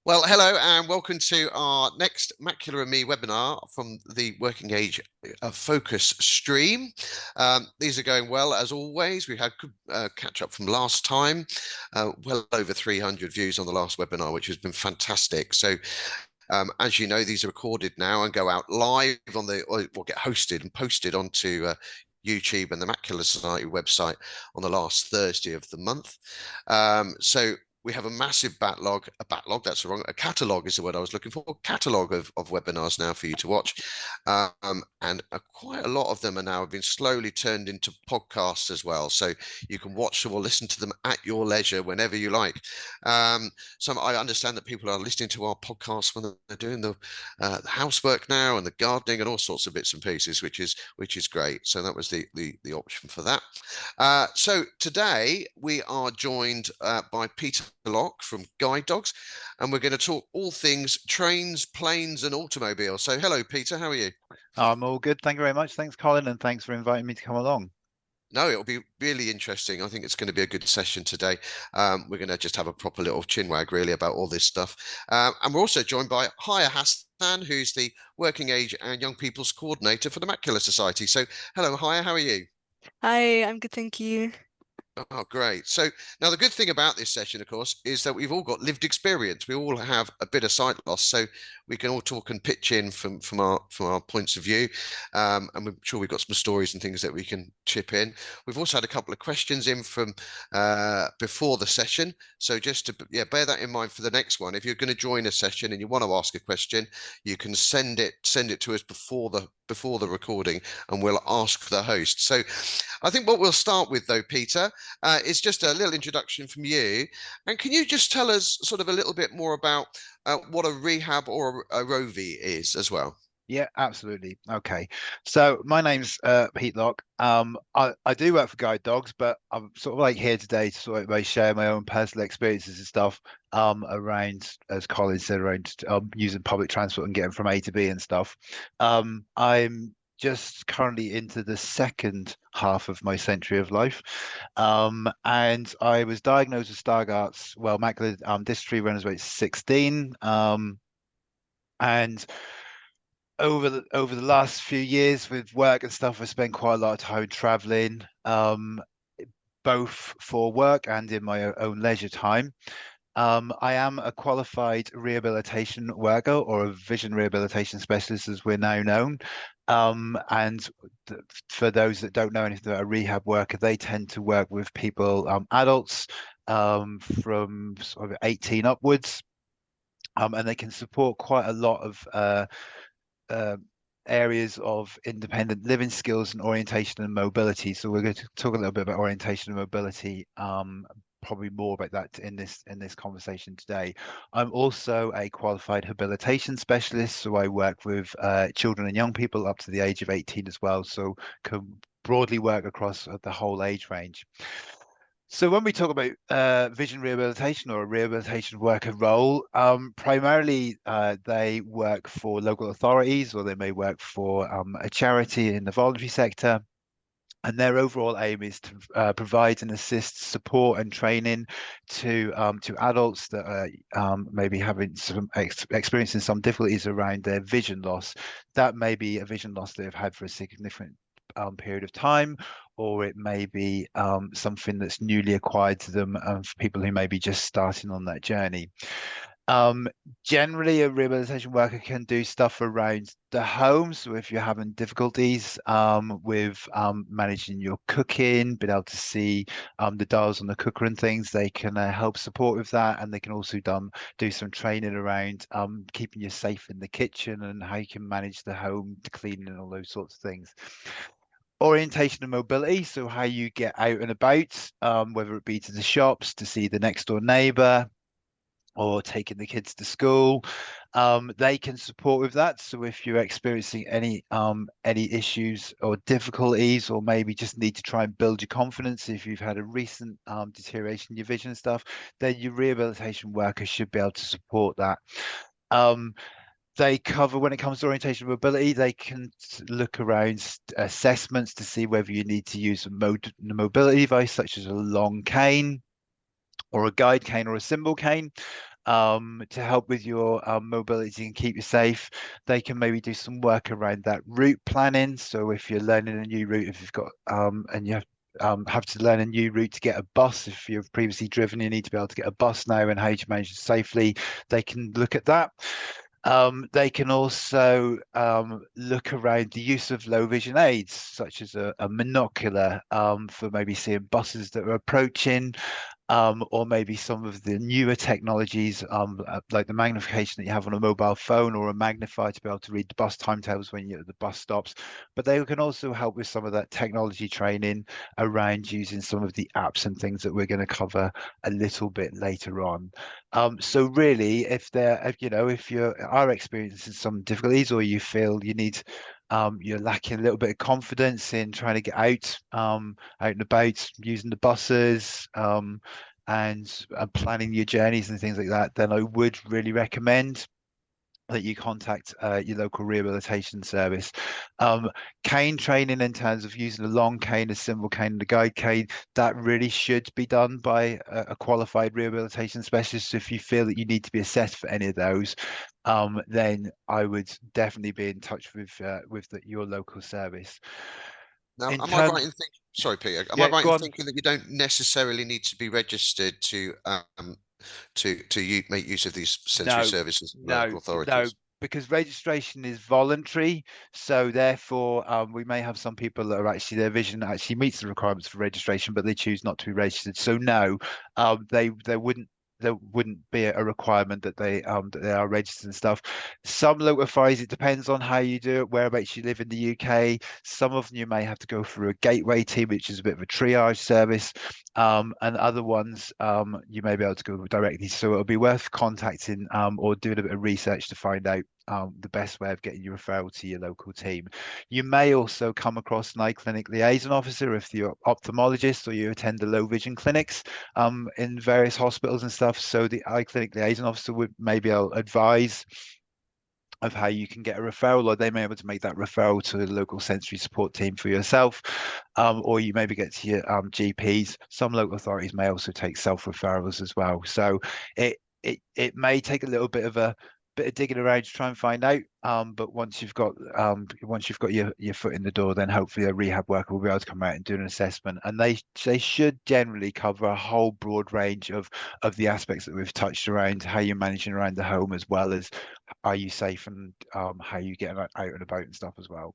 Well, hello and welcome to our next Macular and Me webinar from the Working Age Focus stream. These are going well as always. We had good catch up from last time, well over 300 views on the last webinar, which has been fantastic. So as you know, these are recorded now and go out live on or get hosted and posted onto YouTube and the Macular Society website on the last Thursday of the month. So we have a massive that's wrong, a catalogue is the word I was looking for, catalogue of webinars now for you to watch. And quite a lot of them are now been slowly turned into podcasts as well. So you can watch them or listen to them at your leisure whenever you like. So I understand that people are listening to our podcasts when they're doing the housework now and the gardening and all sorts of bits and pieces, which is great. So that was the option for that. So today we are joined by Peter Locke from Guide Dogs, and we're going to talk all things trains, planes, and automobiles. So hello, Peter. How are you? I'm all good. Thank you very much. Thanks, Colin, and thanks for inviting me to come along. No, it'll be really interesting. I think it's going to be a good session today. We're going to just have a proper little chinwag really about all this stuff. And we're also joined by Haya Hassan, who's the Working Age and Young People's Coordinator for the Macular Society. So hello, Haya, how are you? Hi, I'm good, thank you. Oh, great. So now the good thing about this session, of course, is that we've all got lived experience. We all have a bit of sight loss, so we can all talk and pitch in from our points of view. And I'm sure we've got some stories and things that we can chip in. We've also had a couple of questions in from before the session. So just to bear that in mind for the next one. If you're going to join a session and you want to ask a question, you can send it to us before the recording, and we'll ask the host. So I think what we'll start with though, Peter, is just a little introduction from you. And can you just tell us sort of a little bit more about what a rehab or a Rovi is as well? Yeah, absolutely. Okay. So my name's Pete Locke. I do work for Guide Dogs, but I'm sort of like here today to sort of like share my own personal experiences and stuff around, as Colin said, around using public transport and getting from A to B and stuff. I'm just currently into the second half of my century of life. And I was diagnosed with Stargardt's, well, macular dystrophy when I was about 16. And over the last few years with work and stuff, I spent quite a lot of time traveling, both for work and in my own leisure time. I am a qualified rehabilitation worker or a vision rehabilitation specialist, as we're now known. And for those that don't know anything about a rehab worker, they tend to work with people, adults, from sort of 18 upwards. And they can support quite a lot of uh, areas of independent living skills and orientation and mobility. So we're going to talk a little bit about orientation and mobility, probably more about that in this conversation today. I'm also a qualified habilitation specialist, so I work with children and young people up to the age of 18 as well, so can broadly work across the whole age range. So when we talk about vision rehabilitation or a rehabilitation worker role, primarily they work for local authorities or they may work for a charity in the voluntary sector. And their overall aim is to provide and assist support and training to adults that are maybe having some experiencing some difficulties around their vision loss. That may be a vision loss they've had for a significant period of time, or it may be something that's newly acquired to them for people who may be just starting on that journey. Um, Generally, a rehabilitation worker can do stuff around the home. So if you're having difficulties with managing your cooking, being able to see the dials on the cooker and things, they can help support with that. And they can also do some training around keeping you safe in the kitchen and how you can manage the home, the cleaning and all those sorts of things. Orientation and mobility, so how you get out and about, whether it be to the shops, to see the next door neighbor, or taking the kids to school. They can support with that. So if you're experiencing any issues or difficulties, or maybe just need to try and build your confidence, if you've had a recent deterioration in your vision and stuff, then your rehabilitation worker should be able to support that. They cover, when it comes to orientation and mobility, they can look around assessments to see whether you need to use a mobility device such as a long cane or a guide cane or a symbol cane. to help with your mobility and keep you safe. They can maybe do some work around that route planning. So if you're learning a new route, if you've got and you have to learn a new route to get a bus. If you've previously driven, you need to be able to get a bus now, and how to manage it safely. They can look at that. They can also look around the use of low vision aids, such as a monocular for maybe seeing buses that are approaching, or maybe some of the newer technologies, like the magnification that you have on a mobile phone or a magnifier to be able to read the bus timetables when you're at the bus stops. But they can also help with some of that technology training around using some of the apps and things that we're going to cover a little bit later on. So really, if you are experiencing some difficulties, or you feel you need you're lacking a little bit of confidence in trying to get out and about using the buses, and planning your journeys and things like that, then I would really recommend that you contact your local rehabilitation service. Um, Cane training in terms of using a long cane, a single cane, and a guide cane, that really should be done by a qualified rehabilitation specialist. If you feel that you need to be assessed for any of those, then I would definitely be in touch with your local service. Now, In am I terms, right in thinking, sorry, Peter, am I yeah, right go in on. thinking that you don't necessarily need to be registered to make use of these sensory No, services from no, local no, authorities? because registration is voluntary. So therefore, we may have some people that are actually their vision actually meets the requirements for registration, but they choose not to be registered. So no, there wouldn't be a requirement that they are registered and stuff. Some local authorities, it depends on how you do it, whereabouts you live in the UK. Some of them you may have to go through a gateway team, which is a bit of a triage service, and other ones you may be able to go directly. So it'll be worth contacting or doing a bit of research to find out the best way of getting your referral to your local team. You may also come across an eye clinic liaison officer if you're ophthalmologist or you attend the low vision clinics in various hospitals and stuff. So the eye clinic liaison officer would maybe advise of how you can get a referral, or they may be able to make that referral to the local sensory support team for yourself, or you maybe get to your GPs. Some local authorities may also take self referrals as well. So it may take a little bit of digging around to try and find out. But once you've got your foot in the door, then hopefully a rehab worker will be able to come out and do an assessment. And they should generally cover a whole broad range of the aspects that we've touched around, how you're managing around the home, as well as are you safe, and how you get out and about and stuff as well.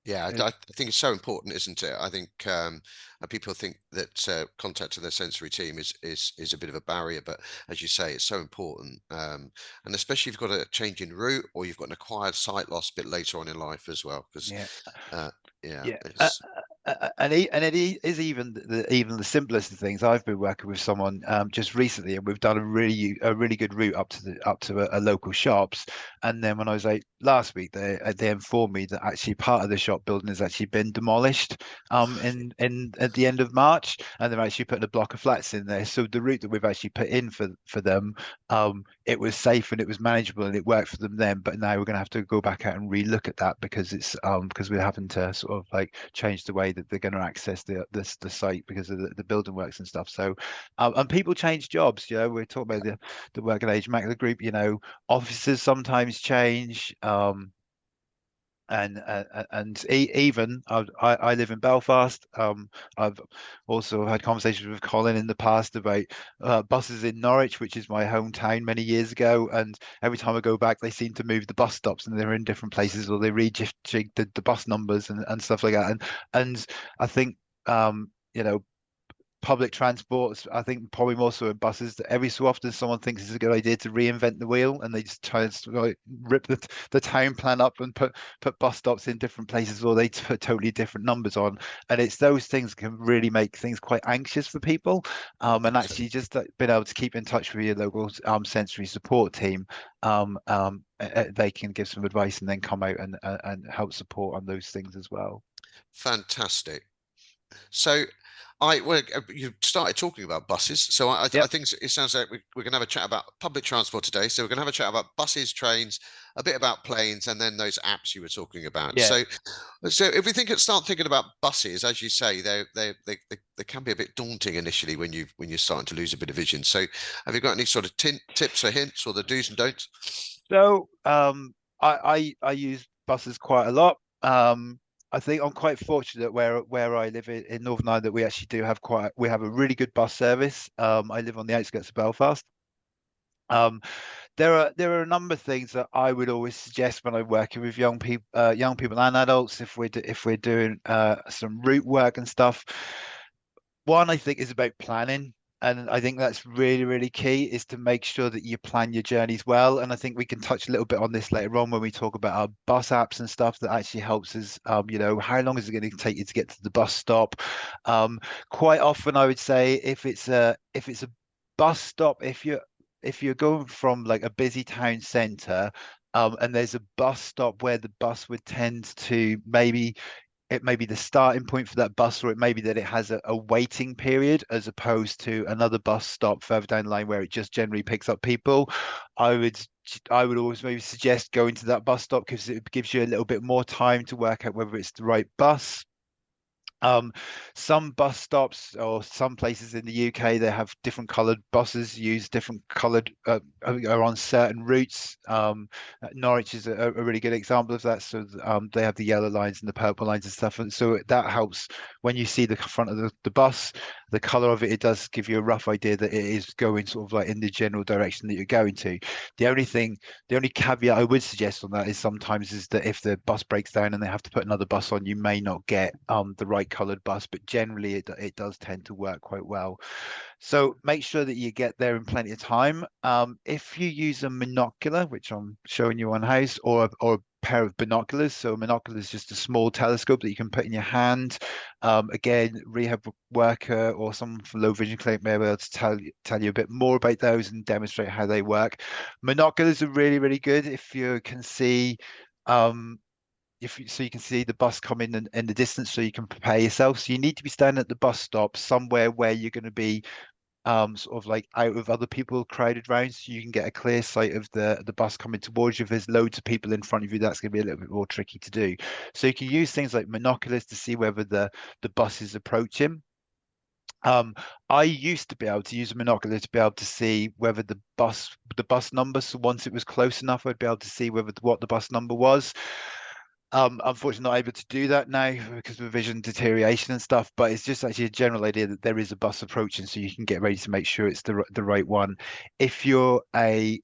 Yeah, Uh, I think it's so important, isn't it? I think people think that contact to their sensory team is a bit of a barrier, but as you say, it's so important. And especially if you've got a change in route or you've got an acquired sight loss a bit later on in life as well, because yeah. uh, yeah, Yeah, it's and is even the simplest of things. I've been working with someone just recently, and we've done a really good route up to a local shops. And then when I was like last week, they informed me that actually part of the shop building has actually been demolished in at the end of March, and they're actually putting a block of flats in there. So the route that we've actually put in for them, it was safe and it was manageable and it worked for them then. But now we're going to have to go back out and relook at that because we're having to sort of like change the way that they're going to access the site because of the building works and stuff. So and people change jobs. We're talking about the working age macular group. Officers sometimes change. Even I live in Belfast. I've also had conversations with Colin in the past about buses in Norwich, which is my hometown many years ago. And every time I go back, they seem to move the bus stops, and they're in different places, or they rejig the bus numbers and stuff like that. And I think public transport, I think probably more so in buses, that every so often someone thinks it's a good idea to reinvent the wheel, and they just try and like, rip the town plan up and put bus stops in different places, or they put totally different numbers on. And it's those things that can really make things quite anxious for people. I And think so. actually just being able to keep in touch with your local sensory support team, they can give some advice and then come out and help support on those things as well. Fantastic. So well, you started talking about buses, so I Yep. think it sounds like we're going to have a chat about public transport today. So we're going to have a chat about buses, trains, a bit about planes, and then those apps you were talking about. Yeah. So if we start thinking about buses, as you say, they can be a bit daunting initially when you're starting to lose a bit of vision. So have you got any sort of tips or hints or the do's and don'ts? So I use buses quite a lot. I think I'm quite fortunate where I live in Northern Ireland that we actually do have we have a really good bus service. I live on the outskirts of Belfast. Um, there are a number of things that I would always suggest when I'm working with young people and adults if we're doing some route work and stuff. One, I think, is about planning. And I think that's really, really key is to make sure that you plan your journeys well. And I think we can touch a little bit on this later on when we talk about our bus apps and stuff that actually helps us, how long is it going to take you to get to the bus stop? Quite often I would say if it's a bus stop, if you're going from like a busy town centre, and there's a bus stop where the bus would tend to maybe it may be the starting point for that bus, or it may be that it has a waiting period as opposed to another bus stop further down the line where it just generally picks up people. I would I would always maybe suggest going to that bus stop because it gives you a little bit more time to work out whether it's the right bus. um, some bus stops or some places in the UK, they have different coloured buses, use different coloured, are on certain routes. Norwich is a really good example of that. So they have the yellow lines and the purple lines and stuff. And so that helps when you see the front of the bus, the colour of it, it does give you a rough idea that it is going sort of like in the general direction that you're going to. The only thing the only caveat I would suggest on that is sometimes is that if the bus breaks down and they have to put another bus on, you may not get the right coloured bus, but generally it does tend to work quite well. So make sure that you get there in plenty of time. If you use a monocular, which I'm showing you on house, or a pair of binoculars. So a monocular is just a small telescope that you can put in your hand. Again, rehab worker or someone from low vision clinic may be able to tell you a bit more about those and demonstrate how they work. Monoculars are really, really good if you can see um, so you can see the bus coming in the distance so you can prepare yourself. So you need to be standing at the bus stop somewhere where you're going to be sort of like out of other people crowded round so you can get a clear sight of the bus coming towards you. If there's loads of people in front of you, that's going to be a little bit more tricky to do. So you can use things like monoculars to see whether the bus is approaching. I used to be able to use a monocular to be able to see whether the bus number. So once it was close enough, I'd be able to see what the bus number was. Unfortunately, not able to do that now because of vision deterioration and stuff. But it's just actually a general idea that there is a bus approaching, so you can get ready to make sure it's the right one. If you're a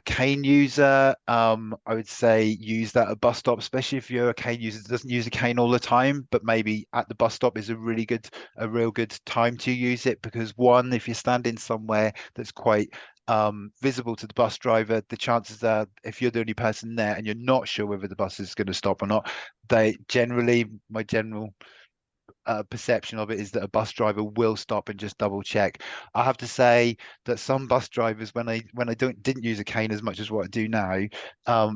cane user, I would say use that at bus stop, especially if you're a cane user that doesn't use a cane all the time, but maybe at the bus stop is a real good time to use it because one, if you're standing somewhere that's quite visible to the bus driver, the chances are if you're the only person there and you're not sure whether the bus is going to stop or not, my general perception of it is that a bus driver will stop and just double check. I have to say that some bus drivers, when I didn't use a cane as much as what I do now,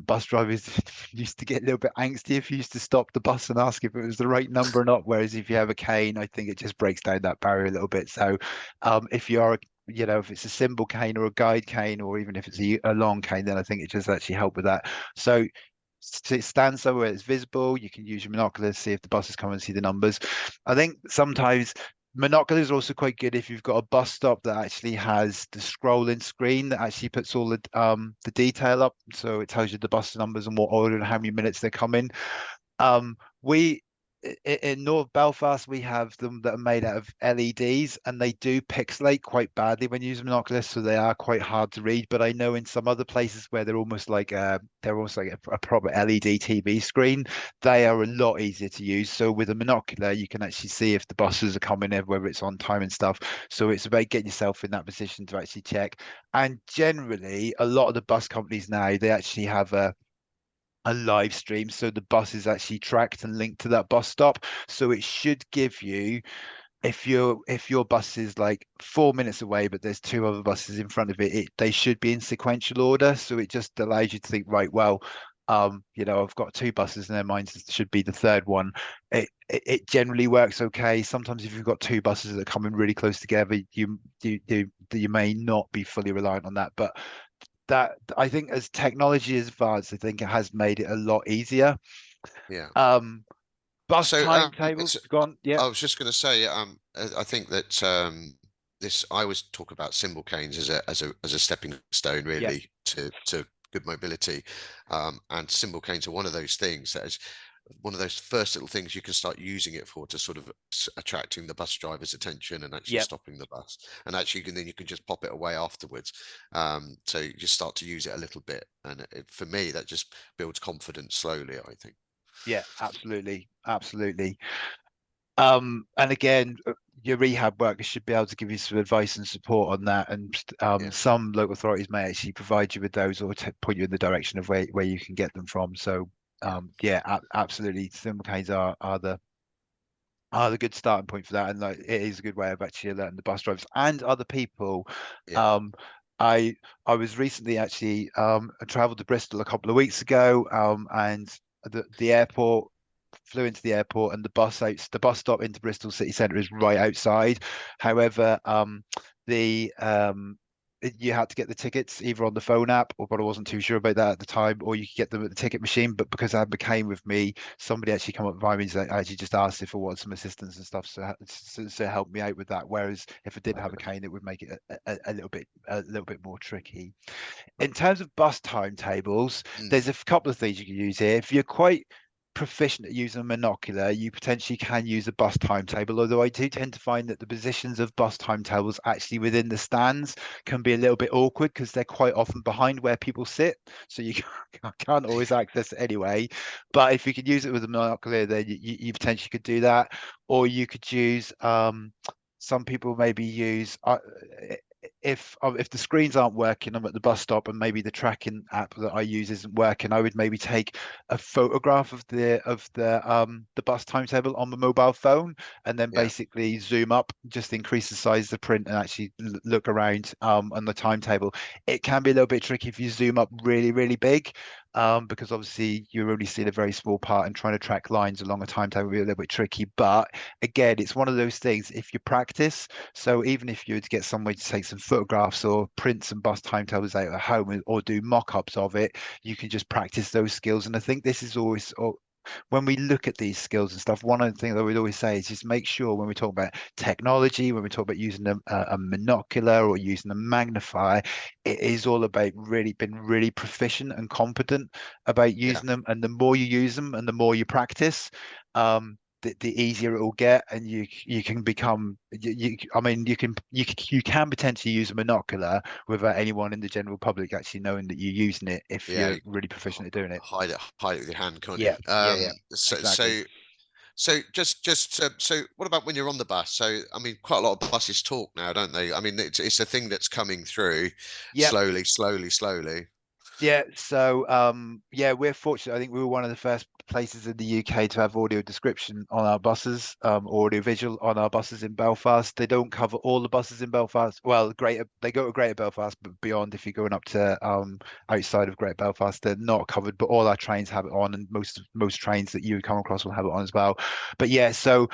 bus drivers used to get a little bit angsty if you used to stop the bus and ask if it was the right number or not. Whereas if you have a cane, I think it just breaks down that barrier a little bit. So if you are if it's a symbol cane or a guide cane, or even if it's a long cane, then I think it just actually help with that. So stand somewhere it's visible. You can use your binoculars, see if the buses come and see the numbers. I think sometimes monoculars are also quite good if you've got a bus stop that actually has the scrolling screen that actually puts all the detail up, so it tells you the bus numbers and what order and how many minutes they're coming. We in North Belfast, we have them that are made out of LEDs and they do pixelate quite badly when using binoculars, so they are quite hard to read. But I know in some other places where they're almost like a proper LED TV screen, they are a lot easier to use. So with a binocular, you can actually see if the buses are coming in, whether it's on time and stuff. So it's about getting yourself in that position to actually check. And generally, a lot of the bus companies now, they actually have a live stream, so the bus is actually tracked and linked to that bus stop, so it should give you, if your bus is like 4 minutes away but there's two other buses in front of it, they should be in sequential order, so it just allows you to think, right, well, I've got two buses and then mine should be the third one. It generally works okay. Sometimes if you've got two buses that are coming really close together, you may not be fully reliant on that. But that, I think, as technology has advanced, I think it has made it a lot easier. Yeah. Um, Bus So timetables it's gone. Yeah, I was just going to say, I think that this I always talk about symbol canes as a stepping stone yeah, really to good mobility, and symbol canes are one of those things that is one of those first little things you can start using it for to sort of attracting the bus driver's attention and actually yeah. stopping the bus, and actually then you can just pop it away afterwards. So you just start to use it a little bit, and for me that just builds confidence slowly, I think. Yeah, absolutely, absolutely. And again, your rehab workers should be able to give you some advice and support on that. And Yeah, some local authorities may actually provide you with those or point you in the direction of where you can get them from. So yeah, yeah, absolutely. Thimble canes are the good starting point for that, and like it is a good way of actually letting the bus drivers and other people. yeah, Um, I I was recently actually I travelled to Bristol a couple of weeks ago, and the airport flew into the airport and the bus stop into Bristol city centre is right outside. However, the you had to get the tickets either on the phone app, or but I wasn't too sure about that at the time, or you could get them at the ticket machine. But because I became with me, somebody actually come up behind me and actually just asked if I wanted some assistance and stuff, so help me out with that. Whereas if I didn't have a cane, it would make it a little bit more tricky. In terms of bus timetables, mm, there's a couple of things you can use here. If you're quite proficient at using a monocular, you potentially can use a bus timetable. Although I do tend to find that the positions of bus timetables actually within the stands can be a little bit awkward because they're quite often behind where people sit, so you can't always access it anyway. But if you could use it with a monocular, then you potentially could do that, or you could use some people maybe use if the screens aren't working, I'm at the bus stop and maybe the tracking app that I use isn't working, I would maybe take a photograph of the bus timetable on the mobile phone and then yeah, basically zoom up, just increase the size of the print and actually look around on the timetable. It can be a little bit tricky if you zoom up really, really big. Because obviously you're only seeing a very small part and trying to track lines along a timetable will be a little bit tricky. But again, it's one of those things if you practice, so even if you were to get somebody to take some photographs or print some bus timetables out at home or do mock-ups of it, you can just practice those skills. And I think this is always when we look at these skills and stuff, one of the things that we'd always say is just make sure when we talk about technology, when we talk about using a monocular or using a magnifier, it is all about really being really proficient and competent about yeah, using them. And the more you use them and the more you practice, the easier it will get, and you can become I mean you can potentially use a monocular without anyone in the general public actually knowing that you're using it if yeah. you're really proficient at doing it. Hide it with your hand, can't you? Yeah, yeah, yeah, exactly. So just so what about when you're on the bus? So I mean, quite a lot of buses talk now, don't they? I mean, it's a thing that's coming through Yeah, slowly. yeah. So, yeah, we're fortunate. I think we were one of the first places in the UK to have audio description on our buses, audio visual on our buses in Belfast. They don't cover all the buses in Belfast. Well, Greater, they go to Greater Belfast, but beyond, if you're going up to outside of Greater Belfast, they're not covered. But all our trains have it on, and most trains that you would come across will have it on as well. But yeah, so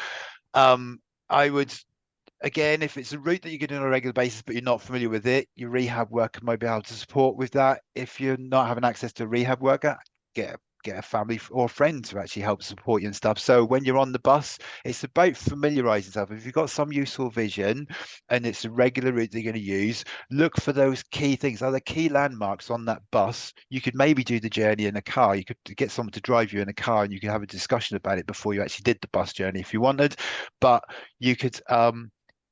I would again, if it's a route that you're getting on a regular basis, but you're not familiar with it, your rehab worker might be able to support with that. If you're not having access to a rehab worker, get a family or friend to actually help support you and stuff. So when you're on the bus, it's about familiarizing yourself. If you've got some useful vision and it's a regular route that you're going to use, look for those key things. Are there key landmarks on that bus? You could maybe do the journey in a car. You could get someone to drive you in a car and you could have a discussion about it before you actually did the bus journey if you wanted. But you could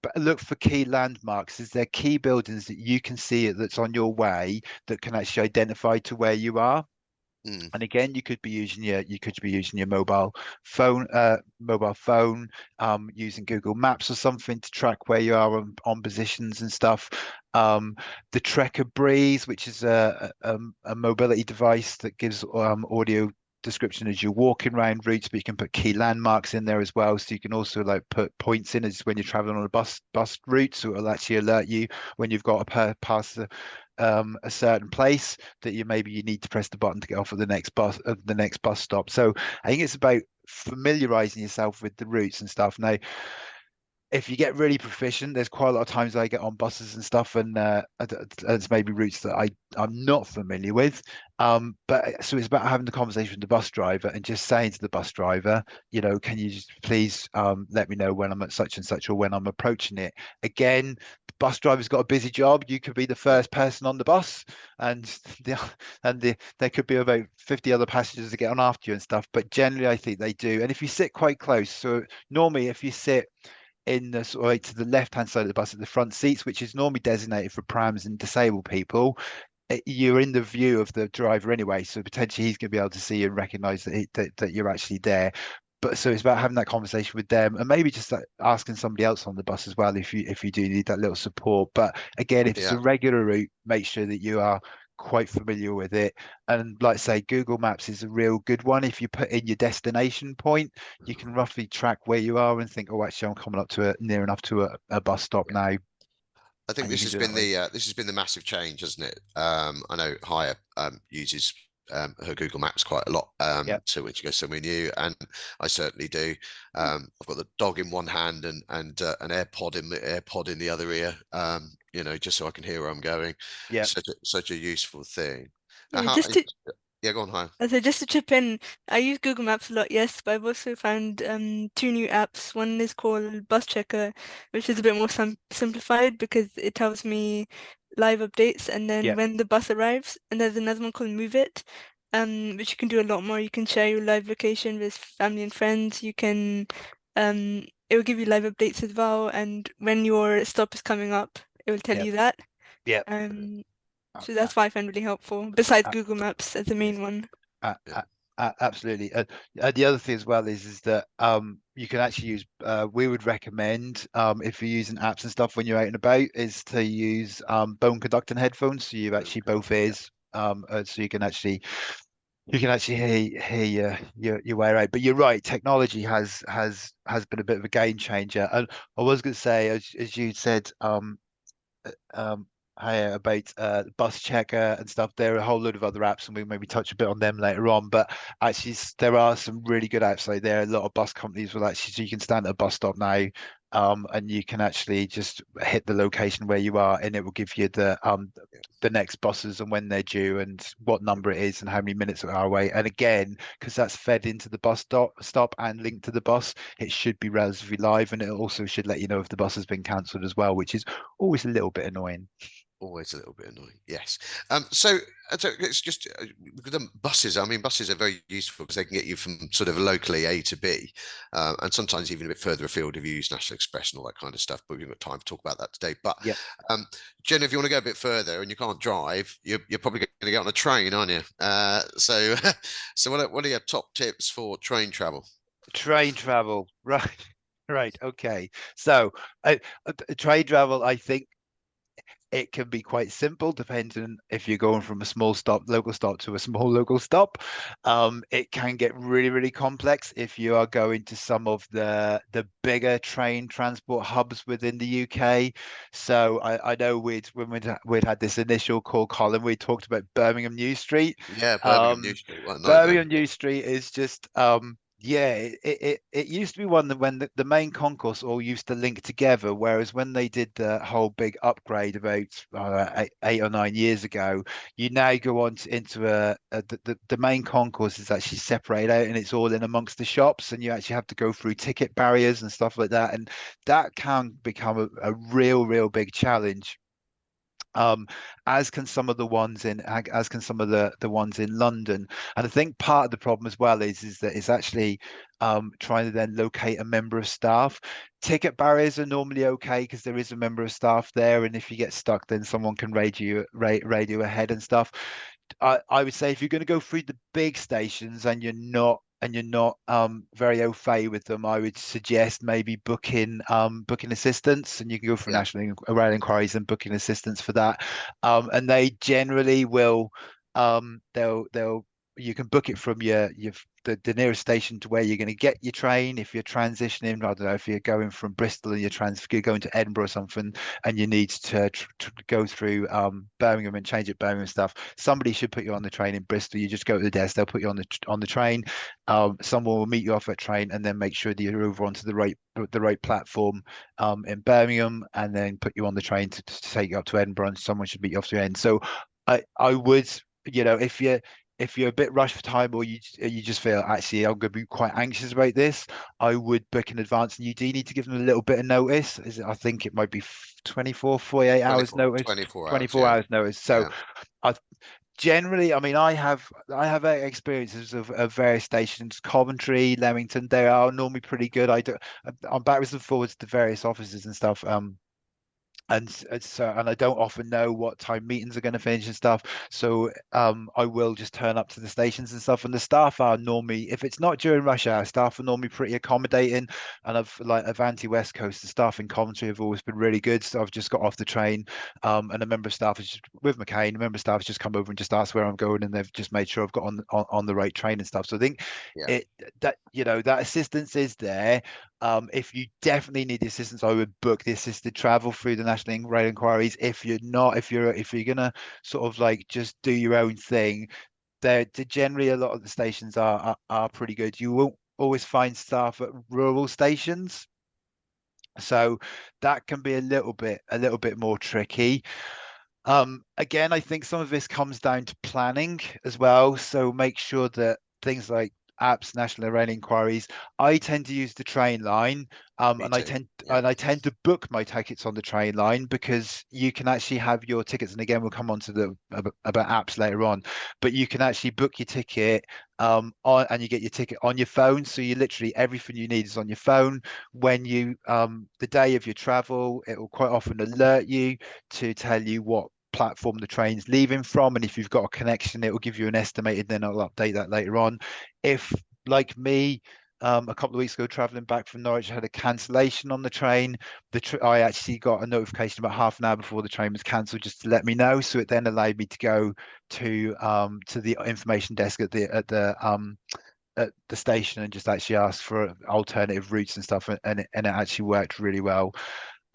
but look for key landmarks. Is there key buildings that you can see that's on your way that can actually identify to where you are? Mm, And again, you could be using your mobile phone, using Google Maps or something to track where you are on positions and stuff. The Trekker Breeze, which is a mobility device that gives audio description as you're walking around routes, but you can put key landmarks in there as well. So you can also like put points in as when you're traveling on a bus route, so it'll actually alert you when you've got to pass a certain place that you need to press the button to get off at the next bus stop. So I think it's about familiarizing yourself with the routes and stuff. Now, if you get really proficient, there's quite a lot of times I get on buses and stuff, and it's maybe routes that I'm not familiar with. But so it's about having the conversation with the bus driver and just saying to the bus driver, can you just please let me know when I'm at such and such or when I'm approaching it. Again, the bus driver's got a busy job. You could be the Yeah, first person on the bus, and there could be about 50 other passengers to get on after you and stuff. But generally, I think they do. And if you sit quite close, so normally if you sit in the sort of like to the left hand side of the bus at the front seats, which is normally designated for prams and disabled people, you're in the view of the driver anyway, so potentially he's going to be able to see and recognize that you're actually there. But so it's about having that conversation with them and maybe just asking somebody else on the bus as well if you do need that little support. But again, if it's yeah. a regular route, make sure that you are quite familiar with it. And like I say, Google Maps is a real good one. If you put in your destination point, you can roughly track where you are and think, oh, actually, I'm coming up to near enough to a bus stop now, I think and you this can has do it that been way. this has been the massive change, hasn't it? I know Hire uses her Google Maps quite a lot Yeah, to when she goes somewhere new, and I certainly do. I've got the dog in one hand and an AirPod in the other ear, just so I can hear where I'm going. yeah, Such a useful thing. Yeah, How, just to yeah, go on, Hire. So just to chip in, I use Google Maps a lot, yes, but I've also found two new apps. One is called Bus Checker, which is a bit more simplified because it tells me live updates and then yeah, when the bus arrives. And there's another one called Move It, which you can do a lot more. You can share your live location with family and friends. It will give you live updates as well, and when your stop is coming up, it will tell yeah, you that. yeah. Um, Uh, so uh, that's why I find really helpful, besides uh, Google Maps as the main one. uh, Yeah, uh, Absolutely. The other thing as well is that you can actually use. We would recommend if you're using apps and stuff when you're out and about is to use bone conducting headphones, so you've actually both yeah, ears, so you can actually hear your way out. But you're right, technology has been a bit of a game changer. And I was going to say, as you said, um about bus checker and stuff. There are a whole load of other apps, and we maybe touch a bit on them later on. But actually, there are some really good apps out there. A lot of bus companies will actually, so you can stand at a bus stop now, and you can actually just hit the location where you are, and it will give you yeah. the next buses and when they're due and what number it is and how many minutes are away. And again, because that's fed into the bus stop and linked to the bus, it should be relatively live, and it also should let you know if the bus has been cancelled as well, which is always a little bit annoying. Always a little bit annoying. Yes. So it's just the buses. I mean, buses are very useful because they can get you from sort of locally A to B, and sometimes even a bit further afield if you use National Express and all that kind of stuff. But we've got time to talk about that today. But Yeah. Jen, if you want to go a bit further and you can't drive, you're probably going to get on a train, aren't you? So what are your top tips for train travel? Train travel. Right. Right. Okay. So, train travel, I think it can be quite simple, depending if you're going from a local stop to a small local stop. It can get really, really complex if you are going to some of the bigger train transport hubs within the UK. So I know when we'd had this initial call, Colin, we talked about Birmingham New Street. Yeah, Birmingham New Um, Street. What a nightmare. Birmingham New Street is just yeah, it used to be one that when the main concourse all used to link together, whereas when they did the whole big upgrade about 8 or 9 years ago, you now go on into the main concourse is actually separated out and it's all in amongst the shops, and you actually have to go through ticket barriers and stuff like that, and that can become a real big challenge. um, as can some of the ones as can some of the ones in London. And I think part of the problem as well is that it's actually trying to then locate a member of staff. Ticket barriers are normally okay because there is a member of staff there, and if you get stuck, then someone can radio ahead and stuff. I would say if you're going to go through the big stations and you're not very au fait with them, I would suggest maybe booking assistance, and you can go for Yeah, national rail inquiries and booking assistance for that. And they generally will they'll you can book it from the nearest station to where you're going to get your train. If you're transitioning, I don't know, if you're going from Bristol and you're going to Edinburgh or something, and you need to go through Birmingham and change at Birmingham and stuff, somebody should put you on the train in Bristol. You just go to the desk, they'll put you on the train. Someone will meet you off at train and then make sure that you're over onto the right platform in Birmingham, and then put you on the train to take you up to Edinburgh, and someone should meet you off the end. So I would, if you're a bit rushed for time, or you just feel actually I'm going to be quite anxious about this, I would book in advance, and you do need to give them a little bit of notice. I think it might be 24, 48 hours 24, notice, 24 hours. 24 Yeah. hours notice. So Yeah. I generally, I mean, I have experiences of various stations, Coventry, Leamington. They are normally pretty good. I'm backwards and forwards to various offices and stuff. And I don't often know what time meetings are going to finish and stuff. So I will just turn up to the stations and stuff. And the staff are normally, if it's not during rush hour, staff are normally pretty accommodating. And I've like Avanti West Coast, the staff in Coventry have always been really good. So I've just got off the train, and a member of staff is just, with McCain. A member of staff has just come over and just asked where I'm going, and they've just made sure I've got on the right train and stuff. So I think Yeah. it that that assistance is there. If you definitely need the assistance, I would book the assisted travel through the National Rail Inquiries. If you're not, if you're gonna sort of like just do your own thing, they're generally, a lot of the stations are pretty good. You won't always find staff at rural stations, so that can be a little bit more tricky. Again, I think some of this comes down to planning as well. So make sure that things like apps, national rail inquiries. I tend to use the train line, Me and I too. tend Yeah. to book my tickets on the train line, because you can actually have your tickets. And again, we'll come on to the about apps later on, but you can actually book your ticket and you get your ticket on your phone. So you literally, everything you need is on your phone. When you the day of your travel, it will quite often alert you to tell you what platform the train's leaving from, and if you've got a connection, it will give you an estimated, then I'll update that later on. If, like me, a couple of weeks ago, traveling back from Norwich, I had a cancellation on the train. I actually got a notification about half an hour before the train was cancelled, just to let me know. So it then allowed me to go to the information desk at the station and just actually ask for alternative routes and stuff, and it actually worked really well.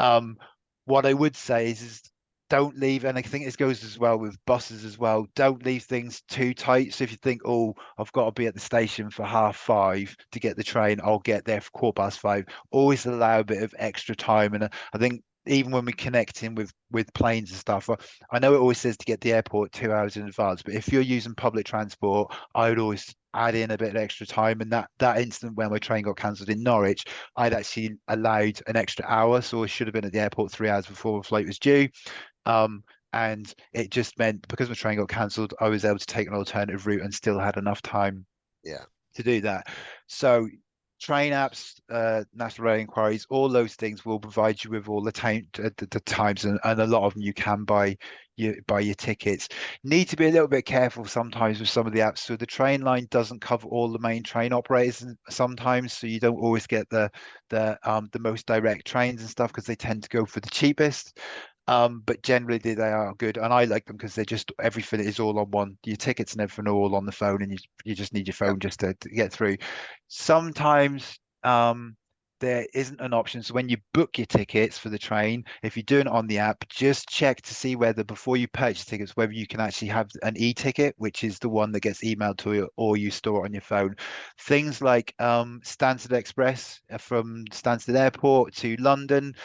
um, what I would say is don't leave, and I think this goes as well with buses as well. Don't leave things too tight. So if you think, oh, I've got to be at the station for 5:30 to get the train, I'll get there for 5:15. Always allow a bit of extra time. And I think even when we connect in with planes and stuff, I know it always says to get the airport 2 hours in advance, but if you're using public transport, I would always add in a bit of extra time. And that instant when my train got cancelled in Norwich, I'd actually allowed an extra hour, so I should have been at the airport 3 hours before the flight was due. Um, and it just meant, because my train got cancelled, I was able to take an alternative route and still had enough time Yeah. to do that. So train apps, national rail inquiries, all those things will provide you with all the times, and a lot of them you can buy your tickets. Need to be a little bit careful sometimes with some of the apps. So the train line doesn't cover all the main train operators sometimes, so you don't always get the most direct trains and stuff, because they tend to go for the cheapest. But generally they are good, and I like them because they're just, everything is all on one. Your tickets and everything are all on the phone, and you just need your Yeah. phone just to get through. Sometimes there isn't an option. So when you book your tickets for the train, if you're doing it on the app, just check to see whether, before you purchase tickets, whether you can actually have an e-ticket, which is the one that gets emailed to you, or you store it on your phone. Things like Stansted Express from Stansted Airport to London,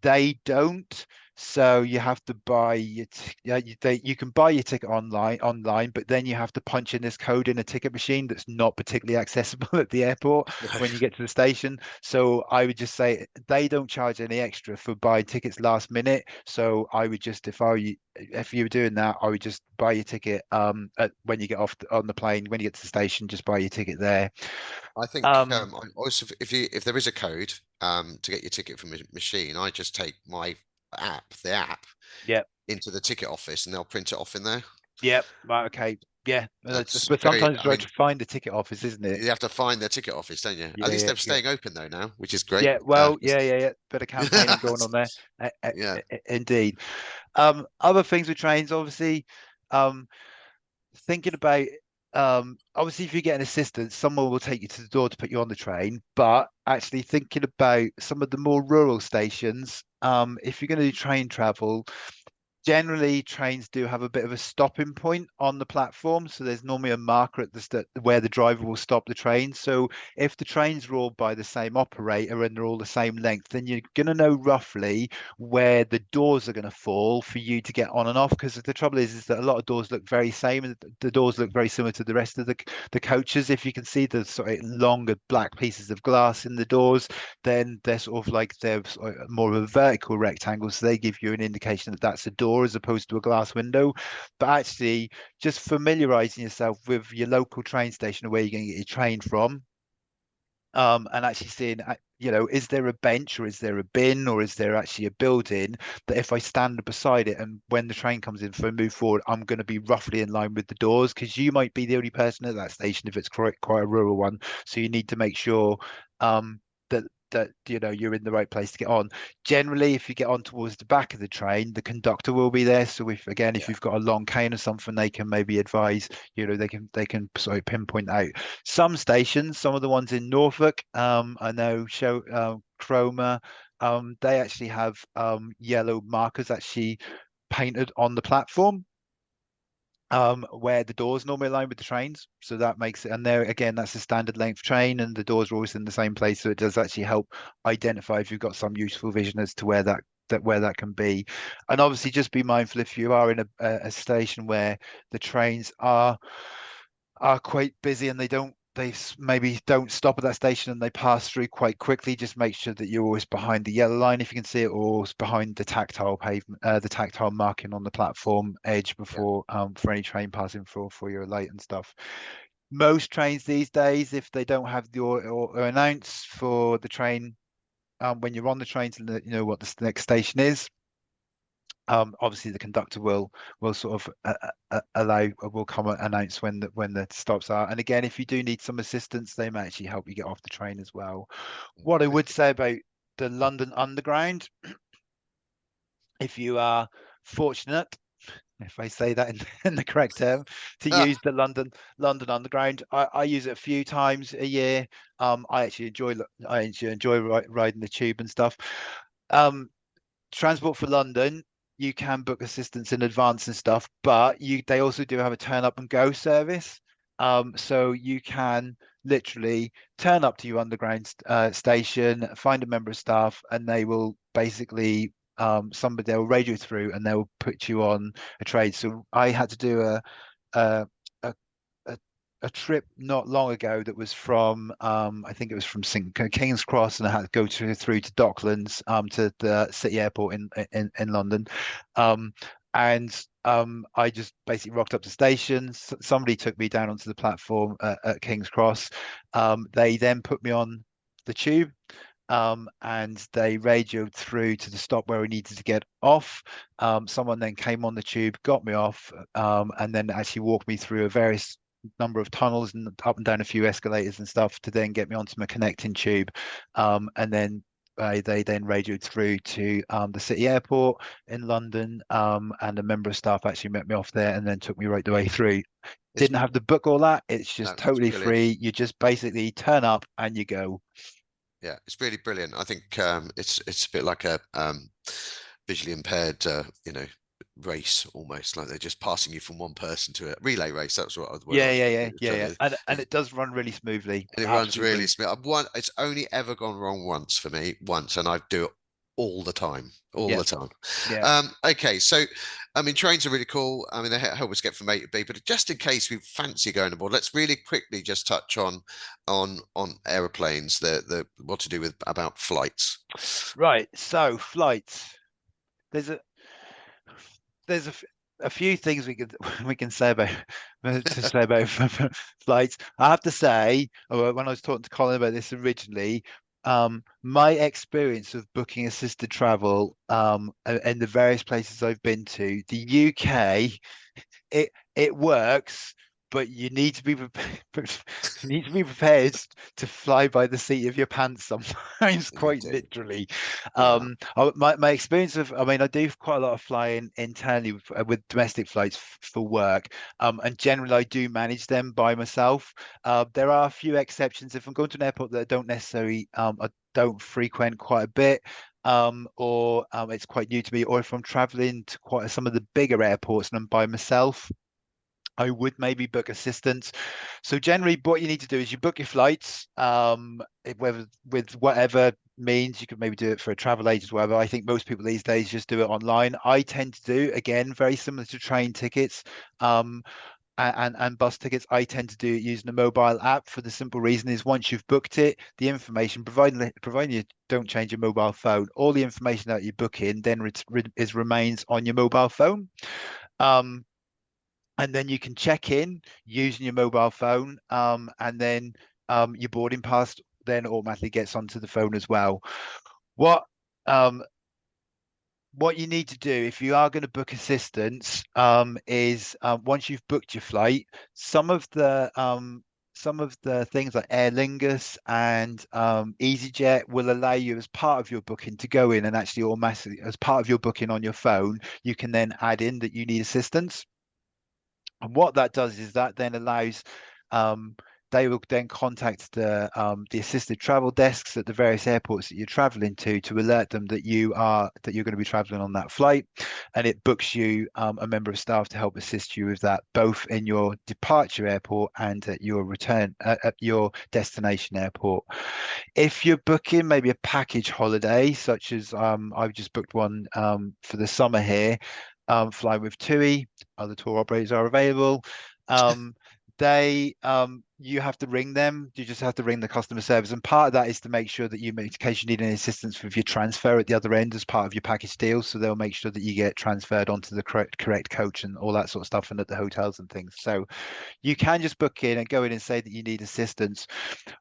they don't. So you have to buy yeah, you can buy your ticket online, but then you have to punch in this code in a ticket machine that's not particularly accessible at the airport when you get to the station. So I would just say they don't charge any extra for buying tickets last minute. So I would just, if you were doing that, I would just buy your ticket when you get off on the plane, when you get to the station, just buy your ticket there. I think Um, also, if there is a code to get your ticket from a machine, I just take the app yeah, into the ticket office, and they'll print it off in there. yeah, right, okay. Yeah, That's but very, sometimes it's I right mean, to find the ticket office, isn't it? you have to find their ticket office, don't you? At Yeah, least yeah, they're yeah. staying open though now, which is great. Yeah, well, yeah. Bit of campaigning going on there. Yeah. Indeed. Other things with trains, obviously, um, thinking about obviously if you get an assistant, someone will take you to the door to put you on the train. But actually thinking about some of the more rural stations, if you're going to do train travel, generally trains do have a bit of a stopping point on the platform, so there's normally a marker at the where the driver will stop the train. So if the trains are all by the same operator and they're all the same length, then you're going to know roughly where the doors are going to fall for you to get on and off. Because the trouble is that a lot of doors look very same, and the doors look very similar to the rest of the coaches. If you can see the sort of longer black pieces of glass in the doors, then they're sort of like they're sort of more of a vertical rectangle, so they give you an indication that that's a door as opposed to a glass window. But actually, just familiarizing yourself with your local train station or where you're going to get your train from, and actually seeing, is there a bench or is there a bin or is there actually a building that if I stand beside it and when the train comes in, if I move forward, I'm going to be roughly in line with the doors, because you might be the only person at that station if it's quite a rural one. So you need to make sure that you're in the right place to get on. Generally, if you get on towards the back of the train, the conductor will be there. So if Yeah. you've got a long cane or something, they can maybe advise, they can sort of pinpoint out some stations. Some of the ones in Norfolk, I know show Cromer, they actually have yellow markers actually painted on the platform, where the doors normally align with the trains. So that makes it, and there again, that's a standard length train, and the doors are always in the same place. So it does actually help identify if you've got some useful vision as to where that can be. And obviously, just be mindful if you are in a station where the trains are quite busy and maybe don't stop at that station and they pass through quite quickly. Just make sure that you're always behind the yellow line if you can see it, or behind the tactile pavement, the tactile marking on the platform edge Yeah. before for any train passing for your light and stuff. Most trains these days, if they don't have the or announce for the train, when you're on the train to let you know what the next station is, obviously the conductor will sort of will come and announce when the stops are. And again, if you do need some assistance, they may actually help you get off the train as well. What I would say about the London Underground, if you are fortunate, if I say that in the correct term, to Ah, use the London Underground, I use it a few times a year. I actually enjoy riding the tube and stuff. Transport for London, you can book assistance in advance and stuff, but they also do have a turn up and go service. So you can literally turn up to your underground station, find a member of staff, and they will basically somebody they'll radio through and they'll put you on a trade. So I had to do a a, a, a trip not long ago that was from I think it was from King's Cross, and I had to go through to Docklands, to the city airport in London, and I just basically rocked up to station. Somebody took me down onto the platform at King's Cross. They then put me on the tube, and they radioed through to the stop where we needed to get off. Someone then came on the tube, got me off, and then actually walked me through a various number of tunnels and up and down a few escalators and stuff to then get me onto my connecting tube. And then they then radioed through to the city airport in London, and a member of staff actually met me off there and then took me right the way through. it's Didn't have to book all that. It's no, just it's totally brilliant. free. You just basically turn up and you go. Yeah, it's really brilliant. I think it's a bit like a visually impaired race, almost like they're just passing you from one person to a relay race. That's what the word I Yeah, was yeah, trying yeah, to yeah, trying yeah. to And is- it does run really smoothly. and it runs Absolutely really brilliant. smooth. It's only ever gone wrong once for me, once, and I do it all the time, all Yeah, the time. yeah. Okay, so I mean, trains are really cool. I mean, they help us get from A to B, but just in case we fancy going aboard, let's really quickly just touch on aeroplanes, the what to do with about flights. Right. So flights. There's a there's a few things we can say about to say about flights. I have to say, when I was talking to Colin about this originally, my experience of booking assisted travel, in the various places I've been to, the UK, it works, but you need to be you need to be prepared to fly by the seat of your pants sometimes, You quite do. literally. Yeah. My experience of, I mean, I do quite a lot of flying internally with domestic flights for work, and generally I do manage them by myself. There are a few exceptions. If I'm going to an airport that I don't necessarily I don't frequent quite a bit, or it's quite new to me, or if I'm traveling to quite some of the bigger airports and I'm by myself, I would maybe book assistance. So generally, what you need to do is you book your flights, whether with whatever means. You could maybe do it for a travel agent, whatever. I think most people these days just do it online. I tend to do, again, very similar to train tickets. Um, and bus tickets, I tend to do it using a mobile app, for the simple reason is once you've booked it, the information, providing you don't change your mobile phone, all the information that you book in then remains on your mobile phone. Um, and then you can check in using your mobile phone, and then your boarding pass then automatically gets onto the phone as well. What um, what you need to do if you are going to book assistance, is once you've booked your flight, some of the things like Aer Lingus and EasyJet will allow you, as part of your booking, to go in and actually automatically, as part of your booking on your phone, you can then add in that you need assistance. And what that does is that then allows, um, they will then contact the assisted travel desks at the various airports that you're traveling to alert them that you're going to be traveling on that flight, and it books you a member of staff to help assist you with that, both in your departure airport and at your return at your destination airport. If you're booking maybe a package holiday, such as I've just booked one for the summer here, flying with TUI, other tour operators are available. Um, they You have to ring them. You just have to ring the customer service, and part of that is to make sure that in case you need any assistance with your transfer at the other end as part of your package deal. So they'll make sure that you get transferred onto the correct coach and all that sort of stuff, and at the hotels and things. So you can just book in and go in and say that you need assistance.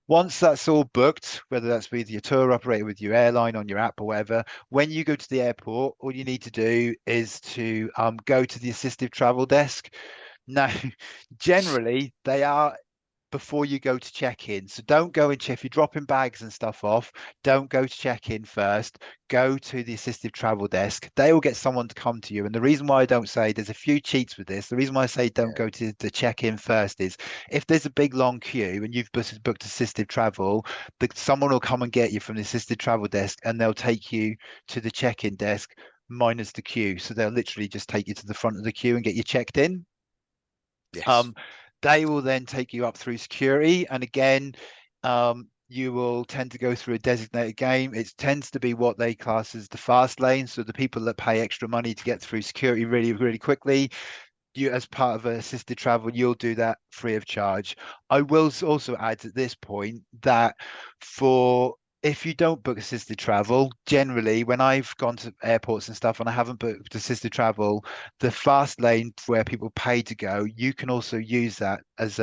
Once that's all booked, whether that's with your tour operator, with your airline, on your app or whatever, when you go to the airport, all you need to do is to go to the assistive travel desk. Now, generally, they are before you go to check in. So don't go and check if you're dropping bags and stuff off. Don't go to check in first. Go to the assistive travel desk. They will get someone to come to you. And the reason why I don't say, there's a few cheats with this. The reason why I say don't Yeah. go to the check in first is if there's a big long queue and you've booked assistive travel, someone will come and get you from the assisted travel desk and they'll take you to the check in desk minus the queue. So they'll literally just take you to the front of the queue and get you checked in. Yes. Um, they will then take you up through security, and again, you will tend to go through a designated game. It tends to be what they class as the fast lane, so the people that pay extra money to get through security really, really quickly, you, as part of assisted travel, you'll do that free of charge. I will also add at this point that for if you don't book assisted travel, generally when I've gone to airports and stuff and I haven't booked assisted travel, the fast lane where people pay to go, you can also use that as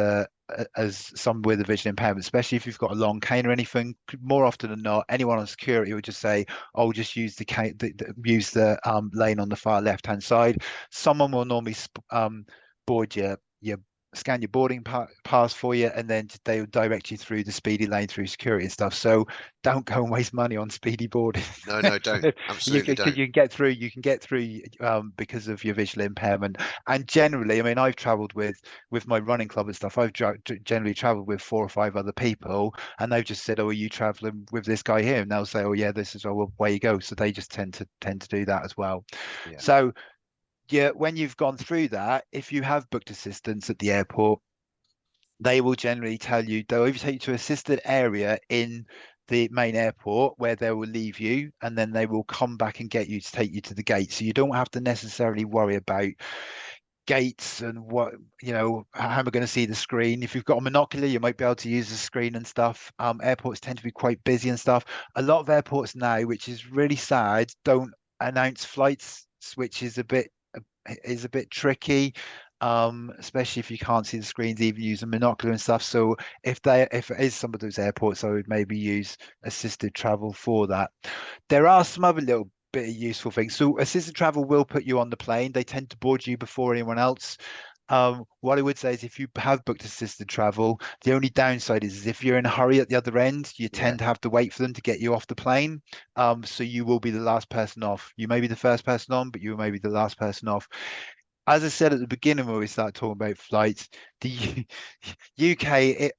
some with a vision impairment, especially if you've got a long cane or anything. More often than not, anyone on security would just say, "Oh, just use the cane, use the lane on the far left hand side." Someone will normally board your scan your boarding pass for you, and then they will direct you through the speedy lane through security and stuff. So don't go and waste money on speedy boarding. No, no, don't. Absolutely Because don't. you can get through because of your visual impairment. And generally, I mean, I've traveled with my running club and stuff. I've generally traveled with 4 or 5 other people, and they've just said, "Oh, are you traveling with this guy here?" And they'll say, "Oh, yeah, this is where you go." So they just tend to do that as well. Yeah. So yeah, when you've gone through that, if you have booked assistance at the airport, they will generally tell you, they'll either take you to an assisted area in the main airport where they will leave you, and then they will come back and get you to take you to the gate. So you don't have to necessarily worry about gates and what, how am I going to see the screen. If you've got a monocular, you might be able to use the screen and stuff. Airports tend to be quite busy and stuff. A lot of airports now, which is really sad, don't announce flights, which is a bit tricky, especially if you can't see the screens, even using monocular and stuff. So if it is some of those airports, I would maybe use assisted travel for that. There are some other little bit of useful things. So assisted travel will put you on the plane. They tend to board you before anyone else. What I would say is if you have booked assisted travel, the only downside is if you're in a hurry at the other end, you Yeah. tend to have to wait for them to get you off the plane. So you will be the last person off. You may be the first person on, but you may be the last person off. As I said at the beginning when we started talking about flights, the UK,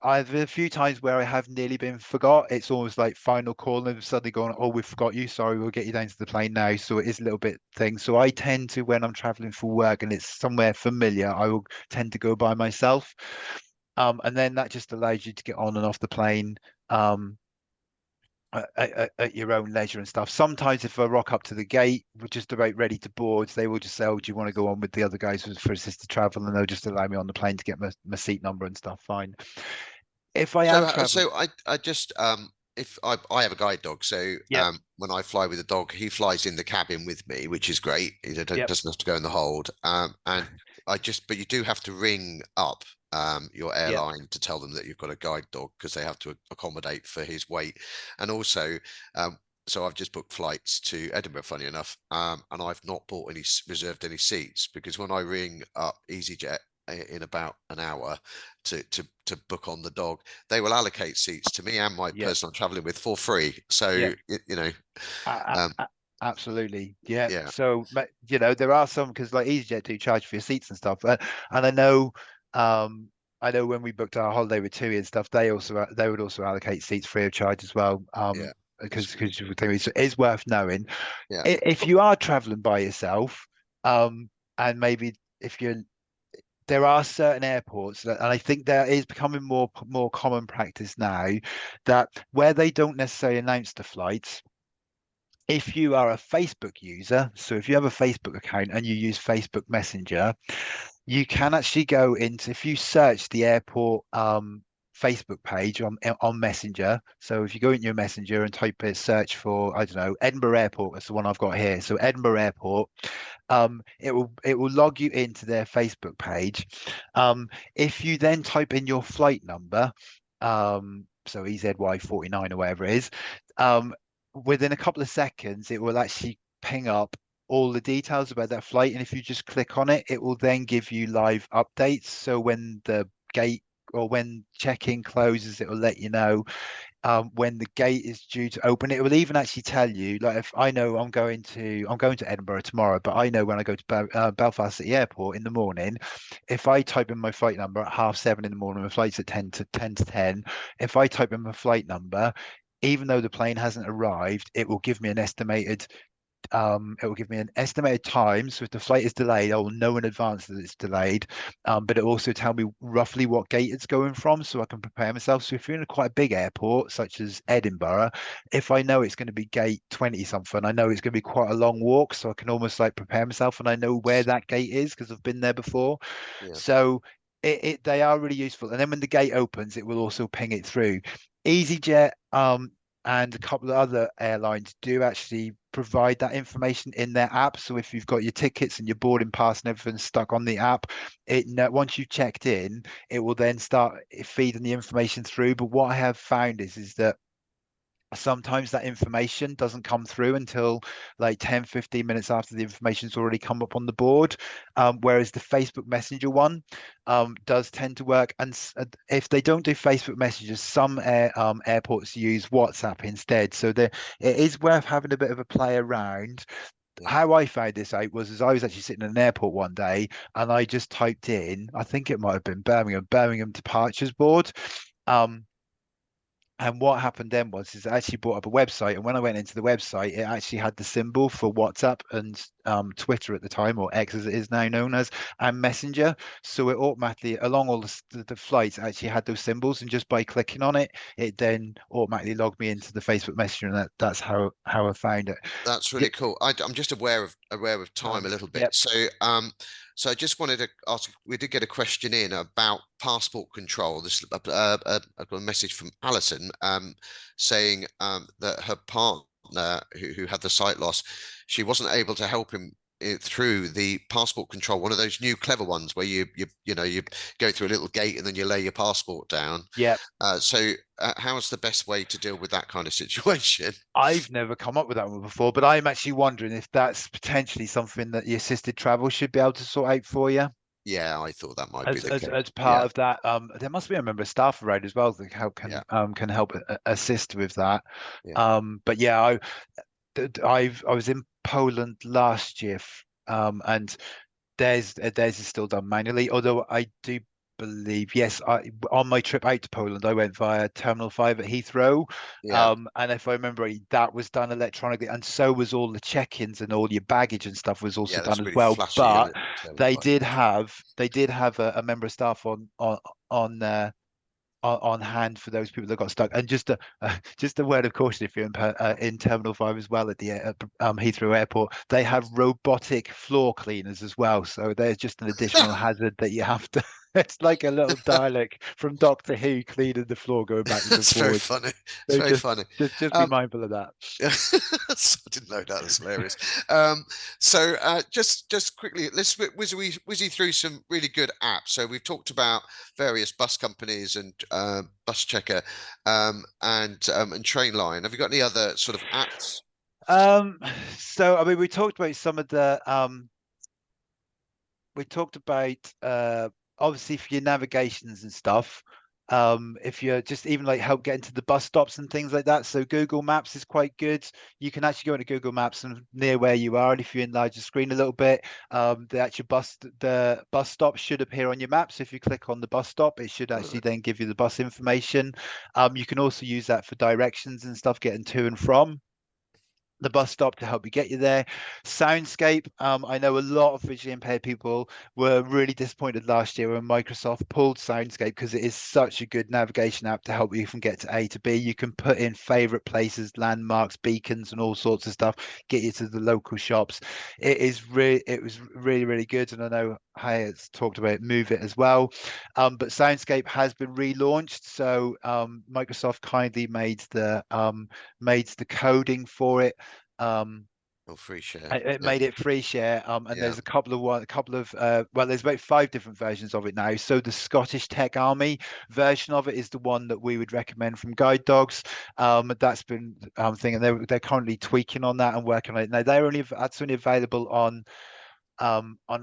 I've a few times where I have nearly been forgot. It's almost like final call and suddenly going, oh, we forgot you. Sorry, we'll get you down to the plane now. So it is a little bit thing. So I tend to, when I'm traveling for work and it's somewhere familiar, I will tend to go by myself. And then that just allows you to get on and off the plane. At your own leisure and stuff. Sometimes if I rock up to the gate, we're just about ready to board, they will just say, oh, do you want to go on with the other guys for assisted travel? And they'll just allow me on the plane to get my seat number and stuff. Fine. If I So, am traveling, I just if I have a guide dog, so yep, when I fly with a dog, he flies in the cabin with me, which is great. yep, Doesn't have to go in the hold. And but you do have to ring up your yep, airline to tell them that you've got a guide dog because they have to accommodate for his weight, and also. So I've just booked flights to Edinburgh, funny enough, and I've not bought reserved any seats because when I ring up EasyJet in about an hour to book on the dog, they will allocate seats to me and my yep, person I'm traveling with for free. So yep. you know, A- um, Absolutely. Yeah. yeah, So, there are some because like EasyJet do charge for your seats and stuff. And um, I know when we booked our holiday with TUI and stuff, they would also allocate seats free of charge as well. yeah, Because it is worth knowing yeah, if you are traveling by yourself, and maybe if you're there are certain airports that, and I think there is becoming more common practice now that where they don't necessarily announce the flights, if you are a Facebook user, so if you have a Facebook account and you use Facebook Messenger, you can actually go into if you search the airport Facebook page on Messenger. So if you go into your Messenger and type a search for, I don't know, Edinburgh Airport, that's the one I've got here. So Edinburgh Airport, it will log you into their Facebook page. If you then type in your flight number, so EZY49 or whatever it is, within a couple of seconds, it will actually ping up all the details about that flight. And if you just click on it, it will then give you live updates. So when the gate or when check-in closes, it will let you know when the gate is due to open. It will even actually tell you, like if I know I'm going to Edinburgh tomorrow, but I know when I go to Belfast City Airport in the morning, if I type in my flight number at 7:30 in the morning, my flight's at 10 to 10. If I type in my flight number, even though the plane hasn't arrived, it will give me an estimated time. So if the flight is delayed, I will know in advance that it's delayed. But it will also tell me roughly what gate it's going from, so I can prepare myself. So if you're in a quite a big airport, such as Edinburgh, if I know it's going to be gate 20 something, I know it's going to be quite a long walk, so I can almost like prepare myself, and I know where that gate is because I've been there before. yeah. So they are really useful. And then when the gate opens, it will also ping it through. EasyJet, and a couple of other airlines do actually provide that information in their app. So if you've got your tickets and your boarding pass and everything stuck on the app, once you've checked in, it will then start feeding the information through. But what I have found is that sometimes that information doesn't come through until like 10-15 minutes after the information's already come up on the board, whereas the Facebook Messenger one does tend to work. And if they don't do Facebook Messages, some airports use WhatsApp instead, so it is worth having a bit of a play around. Yeah. How I found this out was as I was actually sitting in an airport one day and I just typed in, I think it might have been Birmingham departures board. And what happened then was it actually brought up a website, and when I went into the website, it actually had the symbol for WhatsApp and Twitter at the time, or X as it is now known as, and Messenger. So it automatically, along all the flights, actually had those symbols, and just by clicking on it, it then automatically logged me into the Facebook Messenger, and that's how I found it. That's Yeah, really cool. I'm just aware of time a little yep, bit. So I just wanted to ask. We did get a question in about passport control. This I got a message from Alison saying that her partner who had the sight loss, she wasn't able to help him through the passport control. One of those new clever ones where you go through a little gate and then you lay your passport down. yep. How's the best way to deal with that kind of situation? I've never come up with that one before, but I'm actually wondering if that's potentially something that the assisted travel should be able to sort out for you. Yeah, I thought that might be as the case. as part Yeah, of that. There must be a member of staff around as well that can help assist with that. yeah, But yeah, I was in Poland last year, and theirs is still done manually. Although I do believe, yes, on my trip out to Poland, I went via Terminal 5 at Heathrow. yeah, And if I remember right, that was done electronically, and so was all the check-ins and all your baggage and stuff was also yeah. done That's as really well. flashy, isn't But it? Terminal they 5. did have a member of staff on on hand for those people that got stuck. And just a word of caution, if you're in Terminal 5 as well at the Heathrow Airport, they have robotic floor cleaners as well. So there's just an additional hazard that you have to. It's like a little Dalek from Doctor Who cleaning the floor, going backwards and That's very forwards. funny. It's So very funny. just be Um, mindful of that. I didn't know that. That's hilarious. So just quickly, let's whizzy through some really good apps. So we've talked about various bus companies and Bus Checker and Trainline. Have you got any other sort of apps? Um, so I mean, we talked about obviously for your navigations and stuff. If you're just even like help getting to the bus stops and things like that. So Google Maps is quite good. You can actually go into Google Maps and near where you are, and if you enlarge the screen a little bit, the bus stop should appear on your map. So if you click on the bus stop, it should actually Right. then give you the bus information. You can also use that for directions and stuff, getting to and from the bus stop to help you get you there. Soundscape. I know a lot of visually impaired people were really disappointed last year when Microsoft pulled Soundscape because it is such a good navigation app to help you from get to A to B. You can put in favorite places, landmarks, beacons, and all sorts of stuff, get you to the local shops. It was really, really good. And I know Hyatt's talked about Move It as well. But Soundscape has been relaunched. So Microsoft kindly made the coding for it. Oh, free share. It Yeah, made it free share, and yeah. there's a couple of well, there's about 5 different versions of it now. So the Scottish Tech Army version of it is the one that we would recommend from Guide Dogs. That's been thing, and they're currently tweaking on that and working on it. Now that's only available on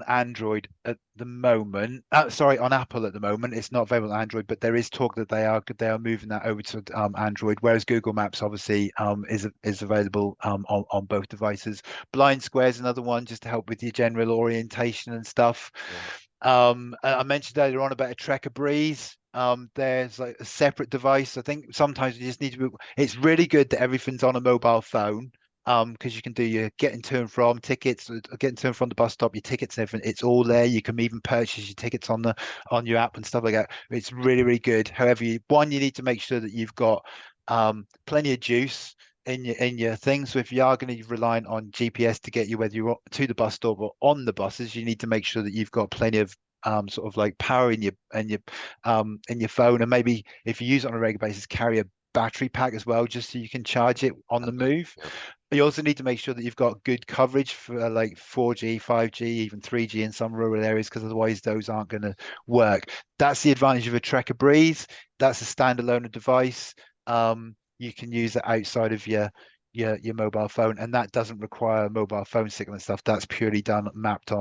Android at the moment. Sorry, on Apple at the moment. It's not available on Android, but there is talk that they are moving that over to Android. Whereas Google Maps obviously is available on both devices. Blind Square is another one just to help with your general orientation and stuff. Yeah. I mentioned earlier on about a Trekker Breeze. There's like a separate device. I think sometimes you just need to be. It's really good that everything's on a mobile phone because you can do your getting to and from tickets, getting to and from the bus stop, your tickets and everything. It's all there. You can even purchase your tickets on your app and stuff like that. It's really, really good. However, you need to make sure that you've got plenty of juice in your thing. So if you are going to be reliant on GPS to get you whether you're to the bus stop or on the buses, you need to make sure that you've got plenty of sort of like power in your phone, and maybe if you use it on a regular basis, carry a battery pack as well, just so you can charge it on the Okay. move. Yeah. You also need to make sure that you've got good coverage for like 4G, 5G, even 3G in some rural areas, because otherwise those aren't going to work. That's the advantage of a Trekker Breeze. That's a standalone device. You can use it outside of your mobile phone, and that doesn't require mobile phone signal and stuff. That's purely done mapped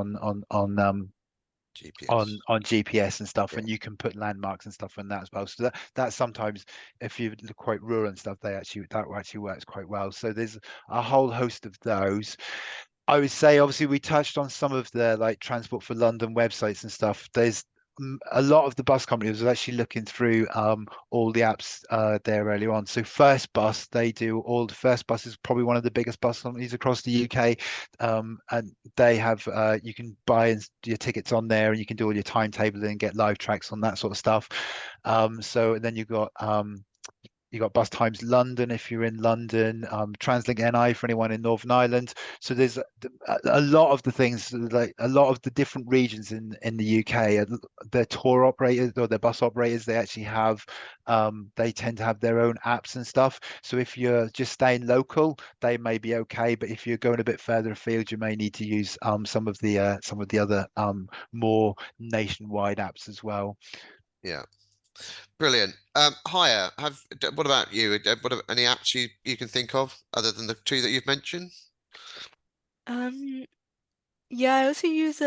GPS. on GPS and stuff, Yeah. and you can put landmarks and stuff on that as well. So that sometimes, if you look quite rural and stuff, that actually works quite well. So there's a whole host of those. I would say, obviously, we touched on some of the like Transport for London websites and stuff. There's a lot of the bus companies was actually looking through all the apps there earlier on. So First Bus, they do all the First Bus is probably one of the biggest bus companies across the UK, and they have you can buy your tickets on there, and you can do all your timetable and get live tracks on that sort of stuff. So then you've got Bus Times London if you're in London, Translink NI for anyone in Northern Ireland. So there's a lot of the things, like a lot of the different regions in the UK, their tour operators or their bus operators, they actually have, they tend to have their own apps and stuff. So if you're just staying local, they may be okay, but if you're going a bit further afield, you may need to use some of the other more nationwide apps as well. Yeah. Brilliant. Higher. What about you? Any apps you can think of other than the two that you've mentioned? Um, yeah, I also use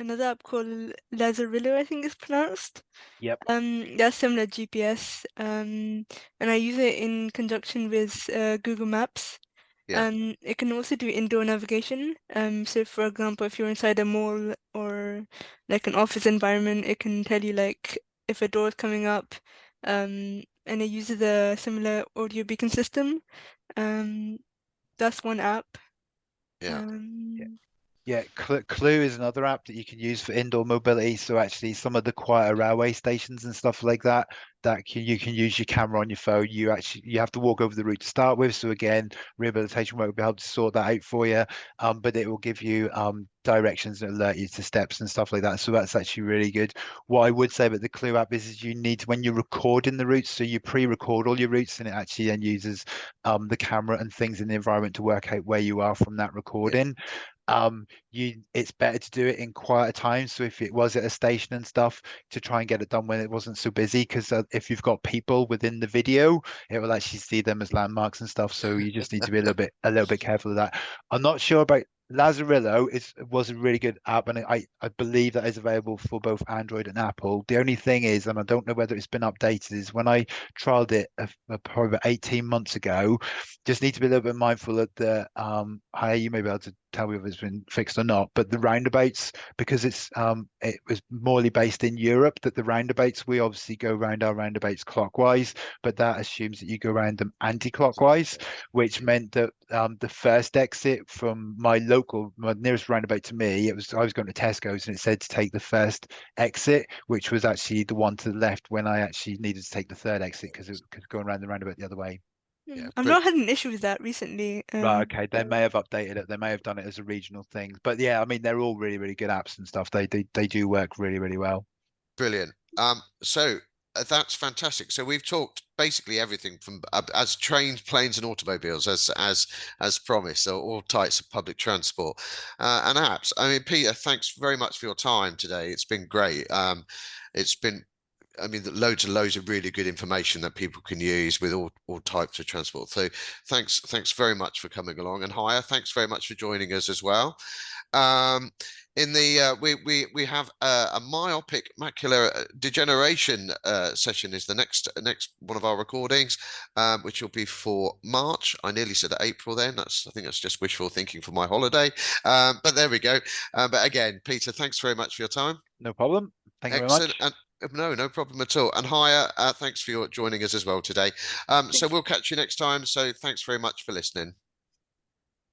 another app called Lazarillo, I think it's pronounced. Yep. That's similar GPS. And I use it in conjunction with Google Maps. Yeah. It can also do indoor navigation. So for example, if you're inside a mall or like an office environment, it can tell you like if a door is coming up. And it uses a similar audio beacon system. Um, that's one app. Yeah. Yeah, Clue is another app that you can use for indoor mobility. So actually, some of the quieter railway stations and stuff like that, you can use your camera on your phone. You have to walk over the route to start with. So again, rehabilitation won't be able to sort that out for you. But it will give you directions and alert you to steps and stuff like that. So that's actually really good. What I would say about the Clue app is you need when you're recording the routes, so you pre-record all your routes, and it actually then uses the camera and things in the environment to work out where you are from that Yeah. recording. It's better to do it in quieter times. So if it was at a station and stuff, to try and get it done when it wasn't so busy, because if you've got people within the video, it will actually see them as landmarks and stuff. So you just need to be a little bit careful of that. I'm not sure about Lazarillo. Was a really good app, and I believe that is available for both Android and Apple. The only thing is, and I don't know whether it's been updated, is when I trialed it probably about 18 months ago, just need to be a little bit mindful of the how you may be able to tell me if it's been fixed or not, but the roundabouts, because it was morely based in Europe, that the roundabouts, we obviously go around our roundabouts clockwise, but that assumes that you go around them anti-clockwise, which meant that the first exit from my nearest roundabout to me, I was going to Tesco's and it said to take the first exit, which was actually the one to the left when I actually needed to take the third exit because it was going around the roundabout the other way. Yeah. I've not had an issue with that recently. Right, okay. They may have updated it. They may have done it as a regional thing. But yeah, I mean, they're all really, really good apps and stuff. They do work really, really well. Brilliant. So that's fantastic. So we've talked basically everything from as trains, planes, and automobiles, as promised, so all types of public transport and apps. I mean, Peter, thanks very much for your time today. It's been great. It's been, I mean, loads and loads of really good information that people can use with all types of transport. So thanks very much for coming along. And Hire, thanks very much for joining us as well. Um, in the we have a myopic macular degeneration session is the next one of our recordings, which will be for March. I nearly said April then. I think that's just wishful thinking for my holiday. But there we go. But again, Peter, thanks very much for your time. No problem. Thank you very Excellent. much. And no problem at all. And Hire, thanks for your joining us as well today. So we'll catch you next time. So thanks very much for listening.